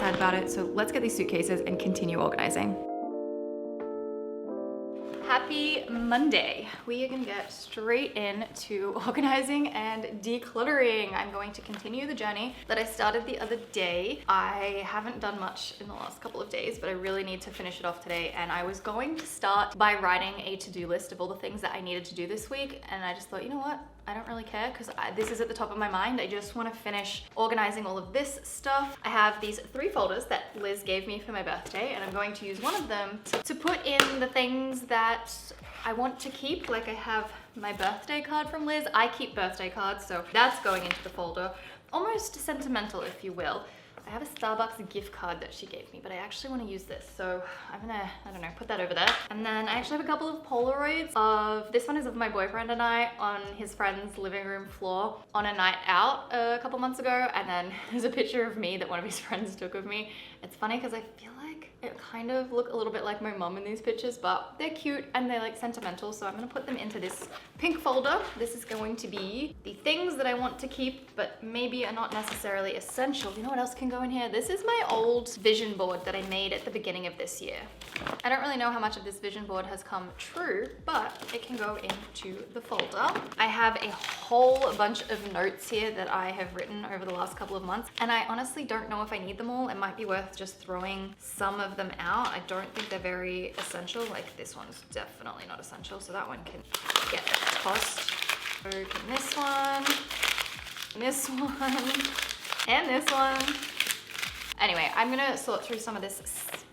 excited about it. So let's get these suitcases and continue organizing. Happy Monday. We are gonna get straight into organizing and decluttering. I'm going to continue the journey that I started the other day. I haven't done much in the last couple of days, but I really need to finish it off today. And I was going to start by writing a to-do list of all the things that I needed to do this week. And I just thought, you know what? I don't really care because this is at the top of my mind. I just want to finish organizing all of this stuff. I have these 3 folders that Liz gave me for my birthday, and I'm going to use one of them to put in the things that I want to keep. Like I have my birthday card from Liz. I keep birthday cards, so that's going into the folder. Almost sentimental, if you will. I have a Starbucks gift card that she gave me, but I actually want to use this. So I'm gonna, I don't know, put that over there. And then I actually have a couple of Polaroids of, this one is of my boyfriend and I on his friend's living room floor on a night out a couple months ago. And then there's a picture of me that one of his friends took of me. It's funny because I feel like it kind of look a little bit like my mom in these pictures, but they're cute and they're like sentimental. So I'm gonna put them into this pink folder. This is going to be the things that I want to keep, but maybe are not necessarily essential. You know what else can go in here? This is my old vision board that I made at the beginning of this year. I don't really know how much of this vision board has come true, but it can go into the folder. I have a whole bunch of notes here that I have written over the last couple of months, and I honestly don't know if I need them all. It might be worth just throwing some of them out. I don't think they're very essential. Like this one's definitely not essential, so that one can get tossed. Open this one, and this one. Anyway, I'm gonna sort through some of this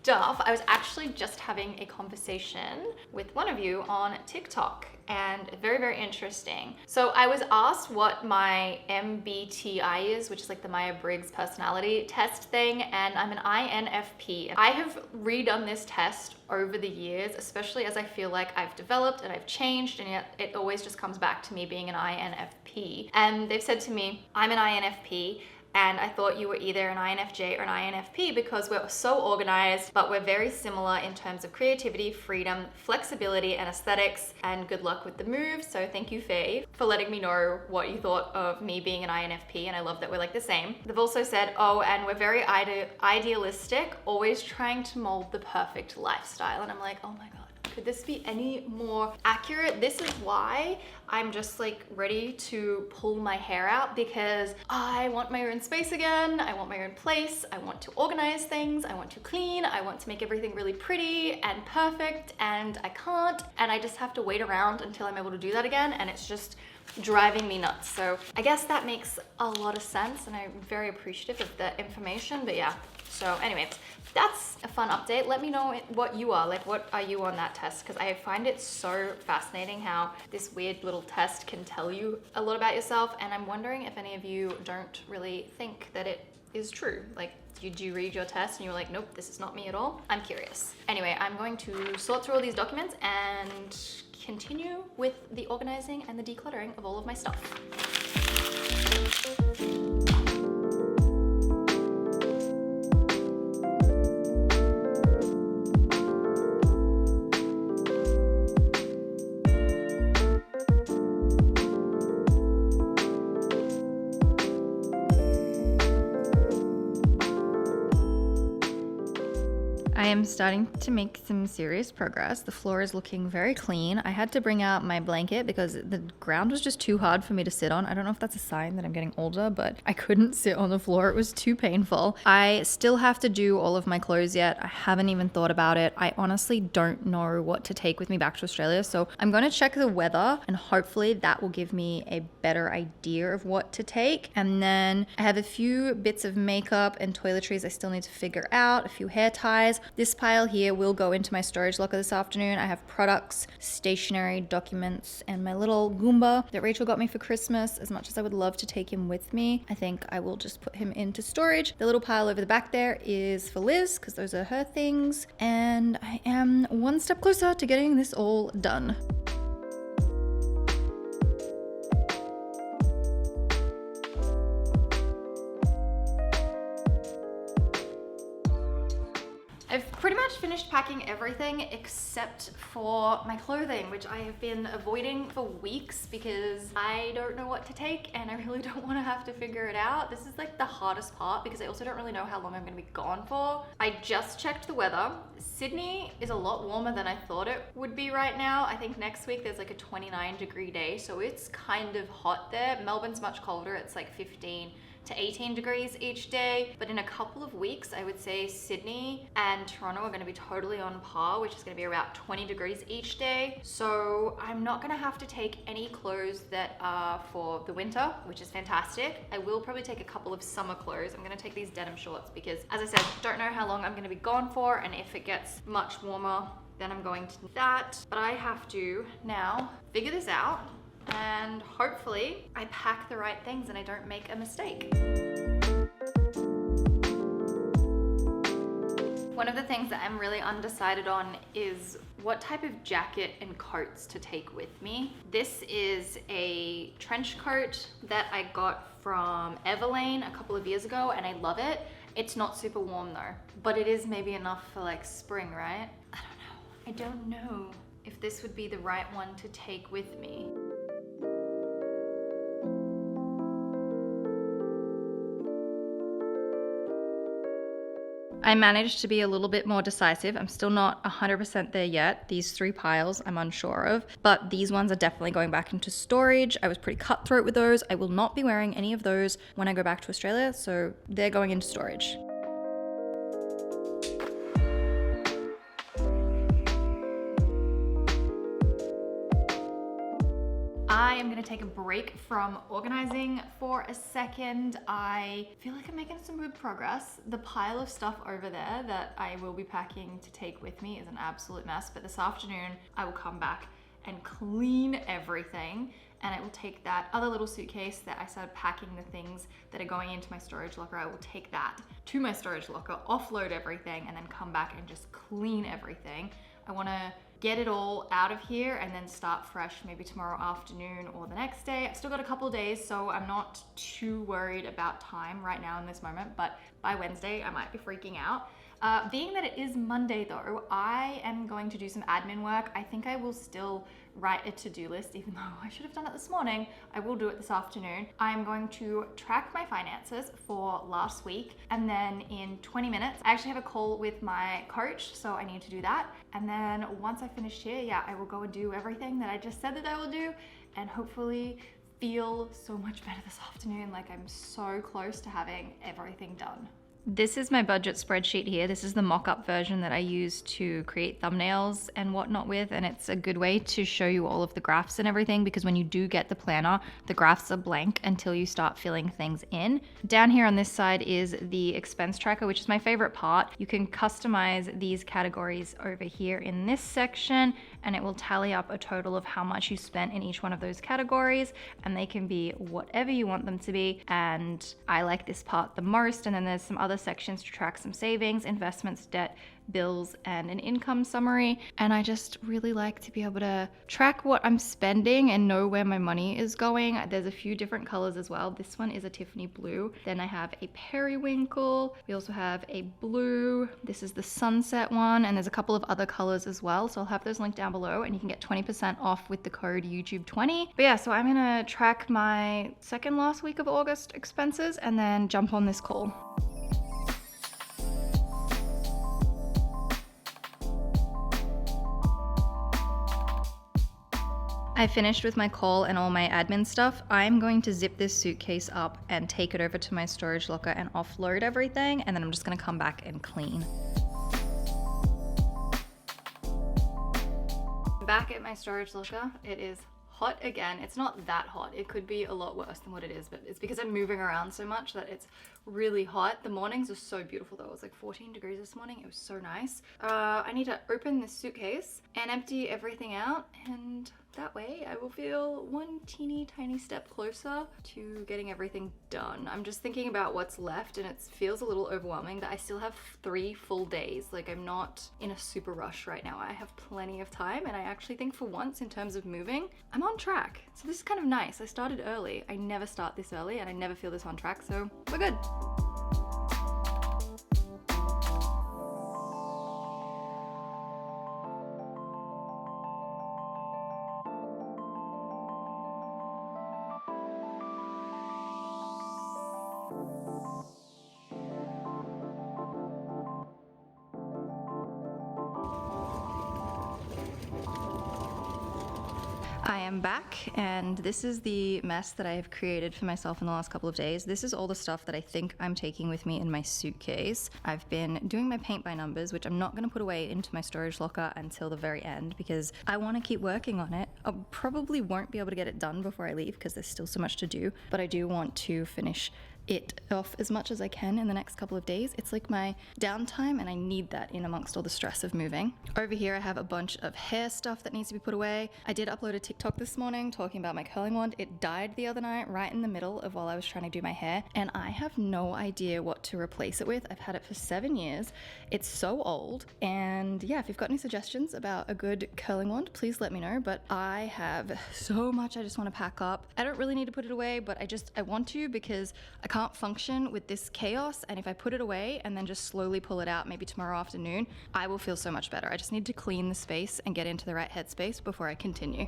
stuff. I was actually just having a conversation with one of you on TikTok, and very, very interesting. So I was asked what my MBTI is, which is like the Myers-Briggs personality test thing, and I'm an INFP. I have redone this test over the years, especially as I feel like I've developed and I've changed, and yet it always just comes back to me being an INFP. And they've said to me, I'm an INFP, and I thought you were either an INFJ or an INFP because we're so organized, but we're very similar in terms of creativity, freedom, flexibility, and aesthetics, and good luck with the move. So thank you, Faye, for letting me know what you thought of me being an INFP, and I love that we're like the same. They've also said, oh, and we're very idealistic, always trying to mold the perfect lifestyle. And I'm like, oh my God. Could this be any more accurate? This is why I'm just like ready to pull my hair out, because I want my own space again. I want my own place. I want to organize things. I want to clean. I want to make everything really pretty and perfect, and I can't. And I just have to wait around until I'm able to do that again. And it's just driving me nuts. So I guess that makes a lot of sense, and I'm very appreciative of the information. But yeah, so anyway, that's a fun update. Let me know what you are, like what are you on that test? Because I find it so fascinating how this weird little test can tell you a lot about yourself, and I'm wondering if any of you don't really think that it is true. Like, did you read your test and you were like, nope, this is not me at all? I'm curious. Anyway, I'm going to sort through all these documents and continue with the organizing and the decluttering of all of my stuff. I am starting to make some serious progress. The floor is looking very clean. I had to bring out my blanket because the ground was just too hard for me to sit on. I don't know if that's a sign that I'm getting older, but I couldn't sit on the floor. It was too painful. I still have to do all of my clothes yet. I haven't even thought about it. I honestly don't know what to take with me back to Australia. So I'm going to check the weather, and hopefully that will give me a better idea of what to take. And then I have a few bits of makeup and toiletries I still need to figure out, a few hair ties. This pile here will go into my storage locker this afternoon. I have products, stationery, documents, and my little Goomba that Rachel got me for Christmas. As much as I would love to take him with me, I think I will just put him into storage. The little pile over the back there is for Liz, because those are her things. And I am one step closer to getting this all done. I've pretty much finished packing everything except for my clothing, which I have been avoiding for weeks because I don't know what to take and I really don't want to have to figure it out. This is like the hardest part because I also don't really know how long I'm going to be gone for. I just checked the weather. Sydney is a lot warmer than I thought it would be right now. I think next week there's like a 29-degree day, so it's kind of hot there. Melbourne's much colder. It's like 15 to 18 degrees each day, but in a couple of weeks I would say Sydney and Toronto are going to be totally on par, which is going to be around 20 degrees each day. So I'm not going to have to take any clothes that are for the winter, which is fantastic. I will probably take a couple of summer clothes. I'm going to take these denim shorts because, as I said, don't know how long I'm going to be gone for, and if it gets much warmer then I'm going to do that. But I have to now figure this out and hopefully I pack the right things and I don't make a mistake. One of the things that I'm really undecided on is what type of jacket and coats to take with me. This is a trench coat that I got from Everlane a couple of years ago and I love it. It's not super warm though, but it is maybe enough for like spring, right? I don't know if this would be the right one to take with me. I managed to be a little bit more decisive. I'm still not 100% there yet. These 3 piles I'm unsure of, but these ones are definitely going back into storage. I was pretty cutthroat with those. I will not be wearing any of those when I go back to Australia, so they're going into storage. I am gonna take a break from organizing for a second. I feel like I'm making some good progress. The pile of stuff over there that I will be packing to take with me is an absolute mess, but this afternoon I will come back and clean everything, and I will take that other little suitcase that I started packing the things that are going into my storage locker. I will take that to my storage locker, offload everything, and then come back and just clean everything. I wanna get it all out of here and then start fresh maybe tomorrow afternoon or the next day. I've still got a couple of days, so I'm not too worried about time right now in this moment, but by Wednesday I might be freaking out. Being that it is Monday though, I am going to do some admin work. I think I will still write a to-do list, even though I should have done it this morning. I will do it this afternoon. I'm going to track my finances for last week, and then in 20 minutes, I actually have a call with my coach, so I need to do that. And then once I finish here, yeah, I will go and do everything that I just said that I will do, and hopefully feel so much better this afternoon. Like I'm so close to having everything done. This is my budget spreadsheet here. This is the mock-up version that I use to create thumbnails and whatnot with, and it's a good way to show you all of the graphs and everything, because when you do get the planner, the graphs are blank until you start filling things in. Down here on this side is the expense tracker, which is my favorite part. You can customize these categories over here in this section, and it will tally up a total of how much you spent in each one of those categories, and they can be whatever you want them to be. And I like this part the most. And then there's some other sections to track some savings, investments, debt, bills, and an income summary. And I just really like to be able to track what I'm spending and know where my money is going. There's a few different colors as well. This one is a Tiffany blue. Then I have a periwinkle. We also have a blue. This is the sunset one, and there's a couple of other colors as well. So I'll have those linked down below, and you can get 20% off with the code YouTube20. But yeah, so I'm gonna track my second last week of August expenses and then jump on this call. I finished with my call and all my admin stuff. I'm going to zip this suitcase up and take it over to my storage locker and offload everything, and then I'm just gonna come back and clean. Back at my storage locker, it is hot again. It's not that hot. It could be a lot worse than what it is, but it's because I'm moving around so much that it's really hot. The mornings are so beautiful though. It was like 14 degrees this morning. It was so nice. I need to open this suitcase and empty everything out, and that way I will feel one teeny tiny step closer to getting everything done. I'm just thinking about what's left, and it feels a little overwhelming that I still have 3 full days. Like I'm not in a super rush right now. I have plenty of time, and I actually think for once in terms of moving, I'm on track. So this is kind of nice. I started early. I never start this early, and I never feel this on track, so we're good. I am back, and this is the mess that I have created for myself in the last couple of days. This is all the stuff that I think I'm taking with me in my suitcase. I've been doing my paint by numbers, which I'm not going to put away into my storage locker until the very end because I want to keep working on it. I probably won't be able to get it done before I leave because there's still so much to do, but I do want to finish it off as much as I can in the next couple of days. It's like my downtime, and I need that in amongst all the stress of moving. Over here I have a bunch of hair stuff that needs to be put away. I did upload a TikTok this morning talking about my curling wand. It died the other night right in the middle of while I was trying to do my hair, and I have no idea what to replace it with. I've had it for 7 years. It's so old, and yeah, if you've got any suggestions about a good curling wand, please let me know. But I have so much I just want to pack up. I don't really need to put it away, but I want to because I can't function with this chaos, and if I put it away and then just slowly pull it out maybe tomorrow afternoon, I will feel so much better. I just need to clean the space and get into the right headspace before I continue.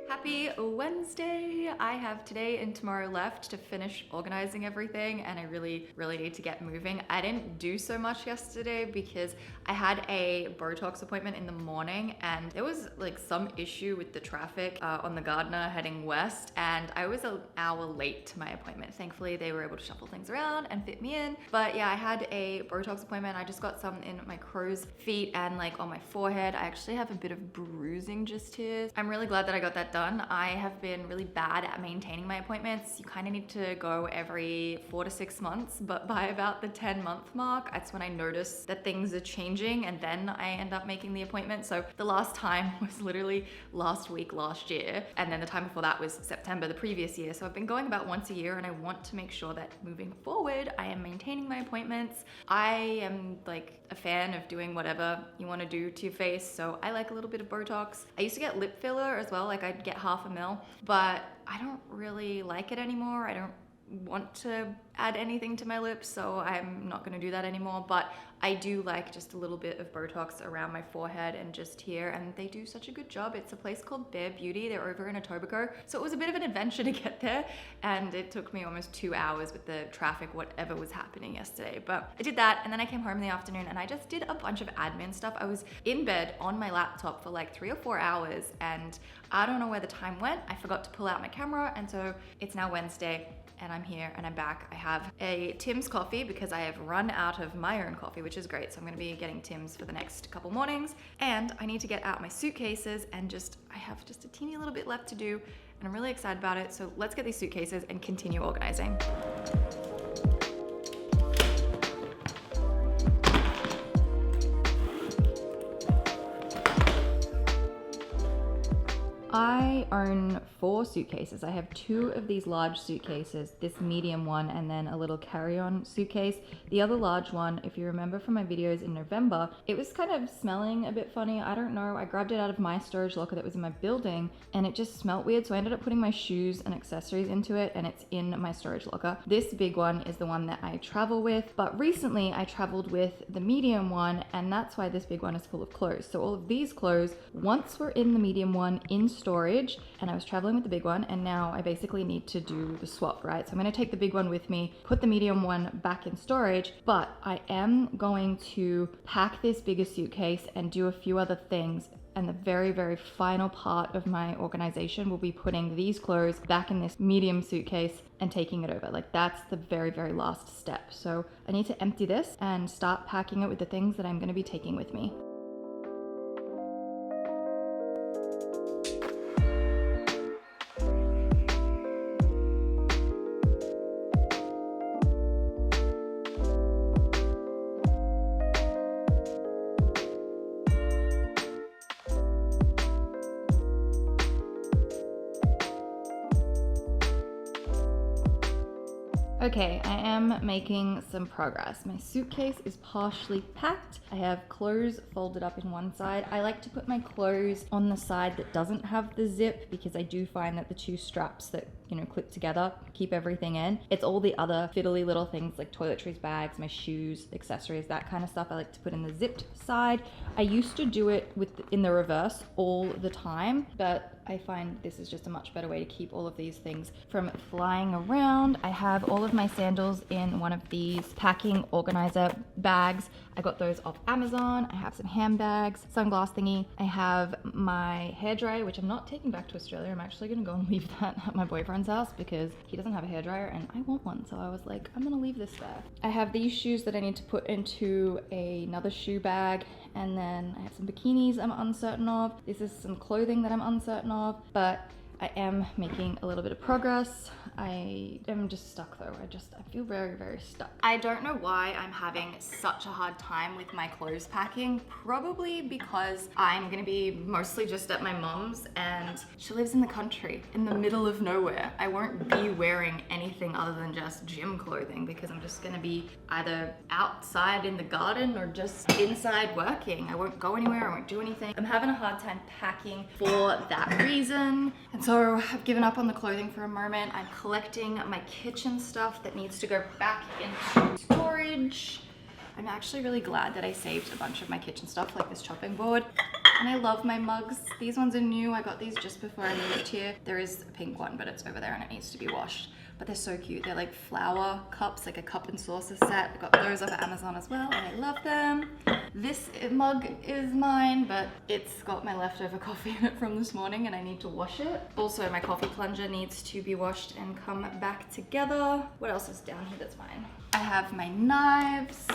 Happy Wednesday! I have today and tomorrow left to finish organizing everything, and I really need to get moving. I didn't do so much yesterday because I had a Botox appointment in the morning, and there was like some issue with the traffic on the Gardner heading west, and I was an hour late to my appointment. Thankfully, they were able to shuffle things around and fit me in. But yeah, I had a Botox appointment. I just got some in my crow's feet and like on my forehead. I actually have a bit of bruising just here. I'm really glad that I got that done. I have been really bad at maintaining my appointments. You kind of need to go every 4 to 6 months, but by about the 10-month mark, that's when I notice that things are changing, and then I end up making the appointment. So the last time was literally last week, last year, and then the time before that was September the previous year. So I've been going about once a year, and I want to make sure that moving forward, I am maintaining my appointments. I am like a fan of doing whatever you want to do to your face, so I like a little bit of Botox. I used to get lip filler as well, like I'd get half a mil, but I don't really like it anymore. I don't want to add anything to my lips, so I'm not going to do that anymore. But I do like just a little bit of Botox around my forehead and just here, and they do such a good job. It's a place called Bare Beauty. They're over in Etobicoke, so it was a bit of an adventure to get there, and it took me almost 2 hours with the traffic, whatever was happening yesterday. But I did that, and then I came home in the afternoon, and I just did a bunch of admin stuff. I was in bed on my laptop for like 3 or 4 hours, and I don't know where the time went. I forgot to pull out my camera, and so it's now Wednesday, and I'm here and I'm back. I have a Tim's coffee because I have run out of my own coffee, which is great. So I'm gonna be getting Tim's for the next couple mornings. And I need to get out my suitcases, and I have just a teeny little bit left to do, and I'm really excited about it. So let's get these suitcases and continue organizing. I own 4 suitcases. I have 2 of these large suitcases, this medium one, and then a little carry-on suitcase. The other large one, if you remember from my videos in November, it was kind of smelling a bit funny. I don't know. I grabbed it out of my storage locker that was in my building, and it just smelled weird. So I ended up putting my shoes and accessories into it, and it's in my storage locker. This big one is the one that I travel with, but recently I traveled with the medium one, and that's why this big one is full of clothes. So all of these clothes once were in the medium one in storage, and I was traveling with the big one, and now I basically need to do the swap, right? So I'm gonna take the big one with me, put the medium one back in storage, but I am going to pack this bigger suitcase and do a few other things. And the very final part of my organization will be putting these clothes back in this medium suitcase and taking it over. Like that's the very last step. So I need to empty this and start packing it with the things that I'm gonna be taking with me. Okay, I am making some progress. My suitcase is partially packed. I have clothes folded up in one side. I like to put my clothes on the side that doesn't have the zip because I do find that the 2 straps that you know, clip together, keep everything in. It's all the other fiddly little things like toiletries, bags, my shoes, accessories, that kind of stuff I like to put in the zipped side. I used to do it in the reverse all the time, but I find this is just a much better way to keep all of these things from flying around. I have all of my sandals in one of these packing organizer bags. I got those off Amazon. I have some handbags, sunglass thingy. I have my hairdryer, which I'm not taking back to Australia. I'm actually gonna go and leave that at my boyfriend's house because he doesn't have a hairdryer and I want one. So I was like, I'm gonna leave this there. I have these shoes that I need to put into another shoe bag. And then I have some bikinis I'm uncertain of. This is some clothing that I'm uncertain of, but I am making a little bit of progress. I am just stuck though. I feel very, very stuck. I don't know why I'm having such a hard time with my clothes packing. Probably because I'm gonna be mostly just at my mom's and she lives in the country, in the middle of nowhere. I won't be wearing anything other than just gym clothing because I'm just gonna be either outside in the garden or just inside working. I won't go anywhere, I won't do anything. I'm having a hard time packing for that reason. And so I've given up on the clothing for a moment. I'm collecting my kitchen stuff that needs to go back into storage. I'm actually really glad that I saved a bunch of my kitchen stuff, like this chopping board. And I love my mugs. These ones are new. I got these just before I moved here. There is a pink one, but it's over there and it needs to be washed. But they're so cute. They're like flower cups, like a cup and saucer set. I got those off Amazon as well, and I love them. This mug is mine, but it's got my leftover coffee in it from this morning and I need to wash it. Also, my coffee plunger needs to be washed and come back together. What else is down here that's mine? I have my knives.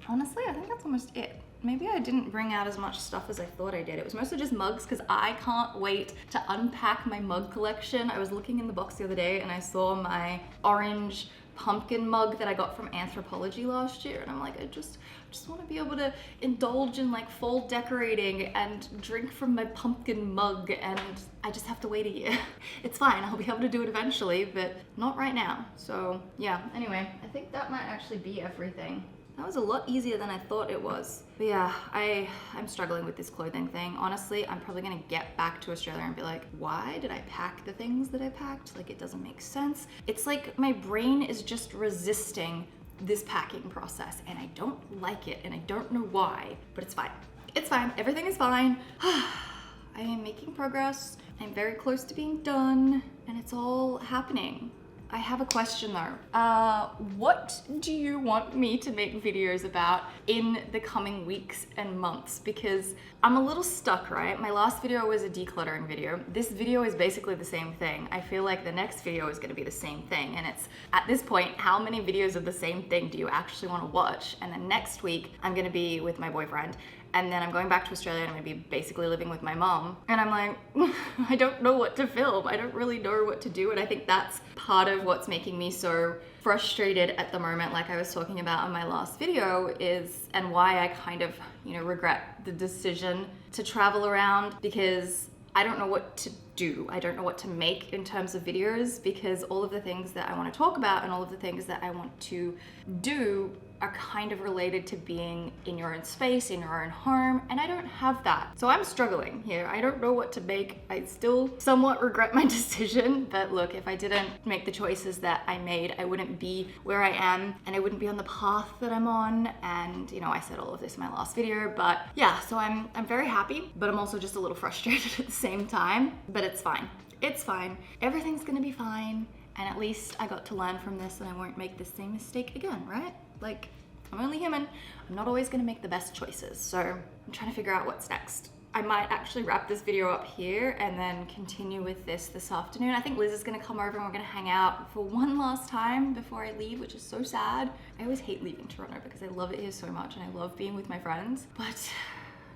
Honestly, I think that's almost it. Maybe I didn't bring out as much stuff as I thought I did. It was mostly just mugs because I can't wait to unpack my mug collection. I was looking in the box the other day and I saw my orange pumpkin mug that I got from Anthropology last year, and I'm like, I just want to be able to indulge in like fall decorating and drink from my pumpkin mug, and I just have to wait a year. It's fine, I'll be able to do it eventually, but not right now. So yeah, anyway, I think that might actually be everything. That was a lot easier than I thought it was. But yeah, I'm struggling with this clothing thing. Honestly, I'm probably gonna get back to Australia and be like, why did I pack the things that I packed? Like, it doesn't make sense. It's like my brain is just resisting this packing process and I don't like it and I don't know why, but it's fine. It's fine, everything is fine. I am making progress. I'm very close to being done and it's all happening. I have a question though. What do you want me to make videos about in the coming weeks and months? Because I'm a little stuck, right? My last video was a decluttering video. This video is basically the same thing. I feel like the next video is gonna be the same thing. And it's, at this point, how many videos of the same thing do you actually wanna watch? And then next week, I'm gonna be with my boyfriend. And then I'm going back to Australia and I'm gonna be basically living with my mom. And I'm like, I don't know what to film. I don't really know what to do. And I think that's part of what's making me so frustrated at the moment, like I was talking about in my last video, is, and why I kind of, regret the decision to travel around, because I don't know what to do. I don't know what to make in terms of videos, because all of the things that I want to talk about and all of the things that I want to do are kind of related to being in your own space, in your own home, and I don't have that. So I'm struggling here. I don't know what to make. I still somewhat regret my decision, but look, if I didn't make the choices that I made, I wouldn't be where I am and I wouldn't be on the path that I'm on. And I said all of this in my last video, but yeah, so I'm very happy, but I'm also just a little frustrated at the same time, but it's fine. It's fine. Everything's gonna be fine. And at least I got to learn from this and I won't make the same mistake again, right? Like, I'm only human. I'm not always gonna make the best choices. So I'm trying to figure out what's next. I might actually wrap this video up here and then continue with this afternoon. I think Liz is gonna come over and we're gonna hang out for one last time before I leave, which is so sad. I always hate leaving Toronto because I love it here so much and I love being with my friends, but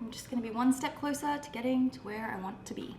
I'm just gonna be one step closer to getting to where I want to be.